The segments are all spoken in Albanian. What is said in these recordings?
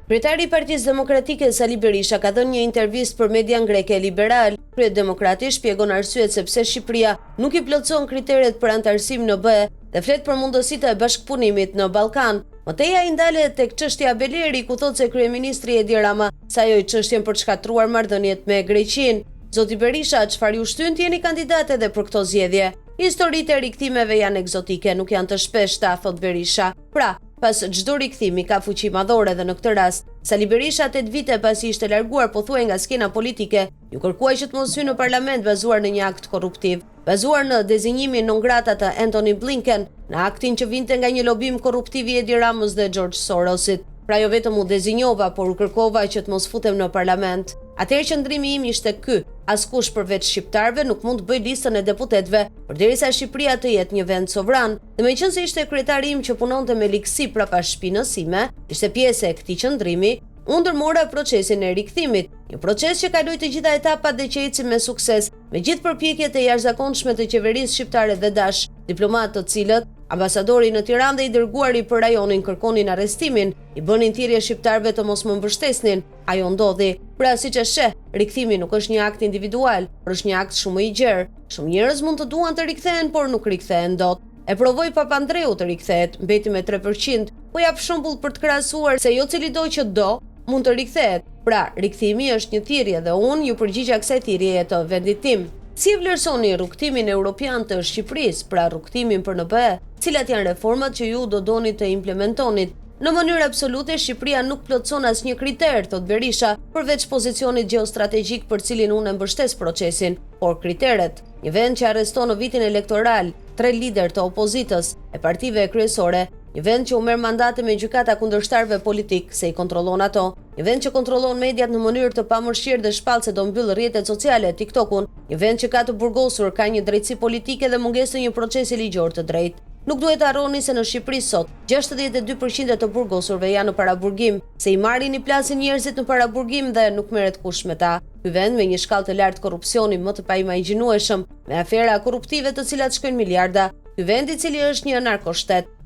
Kryetari i Partisë Demokratike Sali Berisha ka dhënë një intervistë për median greke liberal. Kryedemokrati shpjegon arsyet se pse Shqipëria nuk i plotson kriteret për antarësim në BE dhe flet për mundësitë e bashkëpunimit në Ballkan. Mëtej ai ndalet tek çështja Beleri, ku thotë se kryeministri Edi Rama sajoi çështjen për të shkatruar marrëdhëniet me Greqinë. Zoti Berisha, çfarë ju shtyn të jeni kandidat edhe për këto zgjedhje? Historitë e rikthimeve janë egzotike, nuk janë të shpeshta, thot Berisha. Pra, pas çdo rikthimi ka fuqi madhore dhe në këtë rast, Sali Berisha 8 vite pasi ishte larguar pothuaj nga skena politike, ju kërkuai që të mos hyjë në parlament bazuar në një akt korruptiv, bazuar në dezinjimin non grata të Antony Blinken, në aktin që vinte nga një lobim korruptiv i Edi Ramës dhe George Sorosit. Pra jo vetëm u dezinjova, por u kërkova që të mos futem në parlament. Atëherë qëndrimi im ishte ky: askush përveç shqiptarëve nuk mund të bëj listën e deputetëve, përderisa Shqipëria të jetë një vend sovran. Dhe meqense ishte kryetari im që punonte me ligësi prapa shtëpinë sime, ishte pjesë e këtij qëndrimi, unë ndërmora procesin e rikthimit, një proces që kaloi të gjitha etapat dhe që eci me sukses, me gjithë përpjekjet e jashtëzakonshme të qeverisë shqiptare dhe dash, diplomatë të cilët ambasadori në Tiranë dhe i dërguari për rajonin kërkonin arrestimin, i bënin thirrje shqiptarëve të mos më mbështesnin. Ajo ndodhi. Pra siç e sheh, rikthimi nuk është një akt individual, por është një akt shumë i gjerë. Shumë njerëz mund të duan të rikthehen, por nuk rikthehen dot. E provoi Papandreou të rikthehet, mbeti me 3%, po jap shembull për të krahasuar se jo cili do që do mund të rikthehet. Pra, rikthimi është një thirrje dhe unë ju përgjigja kësaj thirrjeje të vendit tim. Si e vlerësoni rrugtimin europian të Shqipërisë, pra rrugtimin për në BE, cilat janë reformat që ju do doni të implementonit? Në mënyrë absolute, Shqipëria nuk plotson asnjë kriter, thot Berisha, përveç pozicionit gjeostrategjik për cilin unë mbështes procesin, por kriteret. Një vend që arreston në vitin elektoral 3 lider të opozitës e partive kryesore, një vend që u merr mandate me gjykata kundërshtarëve politik se i kontrollon ato, një vend që kontrollon mediat në mënyrë të pamërshirë dhe shpallë se do mbyll rrjetet sociale, TikTokun, një vend që ka të burgosur, ka një drejtësi politike dhe mungesë të një procesi ligjor të drejtë. Nuk duhet të harroni se në Shqipëri sot 62% të burgosurve janë në paraburgim, se i marrin i plasin njerëzit në paraburgim dhe nuk merret kush me ta. Ky vend me një shkallë të lartë korrupsioni më të paimagjinueshëm, me afera korruptive të cilat shkojnë miliarda. Ky vend i cili është një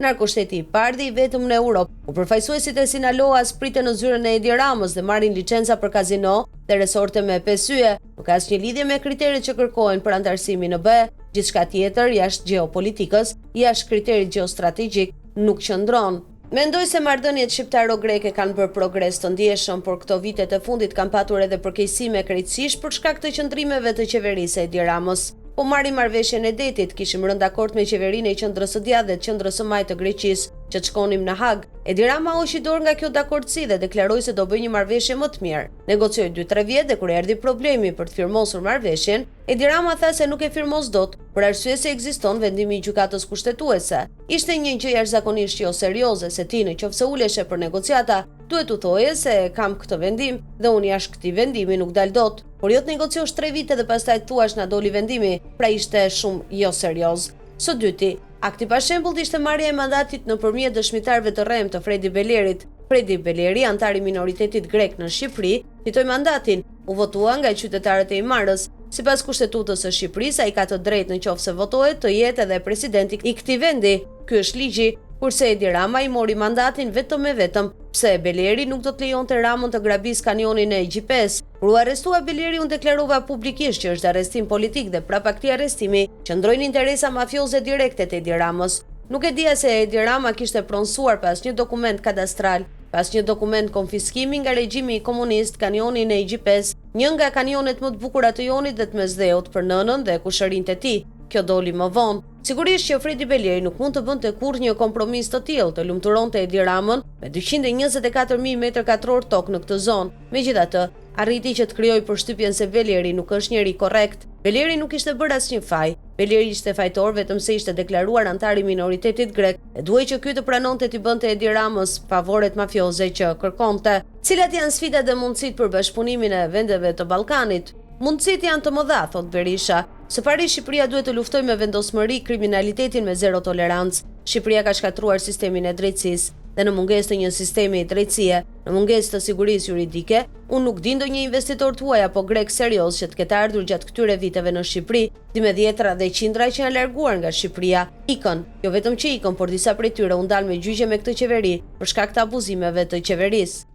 narkoshteti i parë dhe i vetëm në Europë, ku përfaqësuesit e Sinaloa spriten në zyrën e Edi Ramës dhe marrin licenca për kazino dhe resorte me pesye, nuk ka asnjë lidhje me kriteret që kërkohen për antarësimin në BE. Gjithçka tjetër jashtë gjeopolitikës, jashtë kriterit gjeostrategjik, nuk qëndron. Mendoj se marrëdhëniet shqiptaro-greke kanë bërë progres të ndjeshëm, por këto vitet e fundit kanë patur edhe përkeqësime krejtësisht për shkak të qëndrimeve të qeverisë Edi Ramës. Po marrim marrëveshjen e detit, kishim rënë dakord me qeverinë e Qendrës së Djathtë dhe Qendrës së Majtë të Greqisë që të shkonim në Hag. Edi Rama hoqi dorë nga kjo dakordsi dhe deklaroi se do bëjë një marrëveshje më të mirë. Negocioi 2-3 vjet dhe kur erdhi problemi për të firmosur marrëveshjen, Edi Rama tha se nuk e firmos dot, për arsye se ekziston vendimi i gjykatës kushtetuese. Ishte një gjë jashtëzakonisht jo serioze se ti nëse uleshe për negociata, duhet u thoje se kam këtë vendim dhe unë jashtë këtij vendimi nuk dal dot. Por jo të negociosh 3 vite dhe pastaj thuash na doli vendimi, pra ishte shumë jo serioz. Së dyti, akti pa shembull ishte marrja e mandatit nëpërmjet dëshmitarëve të rrem të Fredi Belerit. Fredi Beleri, antar i minoritetit grek në Shqipëri, fitoi mandatin, u votua nga qytetarët e Imarës. Sipas kushtetutës së Shqipërisë, ai ka të drejtë nëse votohet të jetë edhe presidenti i këtij vendi. Ky është ligji. Kurse Edi Rama i mori mandatin vetëm e vetëm pse Beleri nuk do të lejonte Ramën të grabis kanionin e Egjipes. Kur u arrestua Beleri, unë deklarova publikisht që është arrestim politik dhe prapa këtij arrestimi qëndrojnë interesa mafioze direkte të Edi Ramës. Nuk e dija se Edi Rama kishte pronësuar pas një dokument kadastral, pas një dokument konfiskimi nga regjimi komunist kanionin e Egjipes, një nga kanionet më të bukura të Jonit dhe të Mesdheut për nënën dhe kushërinjtë e tij. Kjo doli më vonë. Sigurisht që Fredi Beleri nuk mund të bënte kurrë një kompromis të tillë, të lumturonte Edi Ramën me 224.000 m2 tokë në këtë zonë. Megjithatë, arriti që të krijojë përshtypjen se Beleri nuk është njeri korrekt. Beleri nuk ishte bërë asnjë faj. Beleri ishte fajtor vetëm se ishte deklaruar antar i minoritetit grek e duhej që ky të pranonte t'i bënte Edi Ramës favoret mafioze që kërkonte. Cilat janë sfidat dhe mundësitë për bashkëpunimin e vendeve të Ballkanit? Mundësitë janë të mëdha, thot Berisha. Së pari, Shqipëria duhet të luftojë me vendosmëri kriminalitetin me zero tolerancë. Shqipëria ka shkatruar sistemin e drejtësisë dhe në mungesë të një sistemi drejtësie, në mungesë të sigurisë juridike, unë nuk di ndonjë investitor tuaj apo grek serioz që të ketë ardhur gjatë këtyre viteve në Shqipëri, me dhjetra dhe qindra që janë larguar nga Shqipëria. Ikën, jo vetëm që ikën, por disa prej tyre u ndalën me gjyqje me këtë qeveri për shkak të abuzimeve të qeverisë.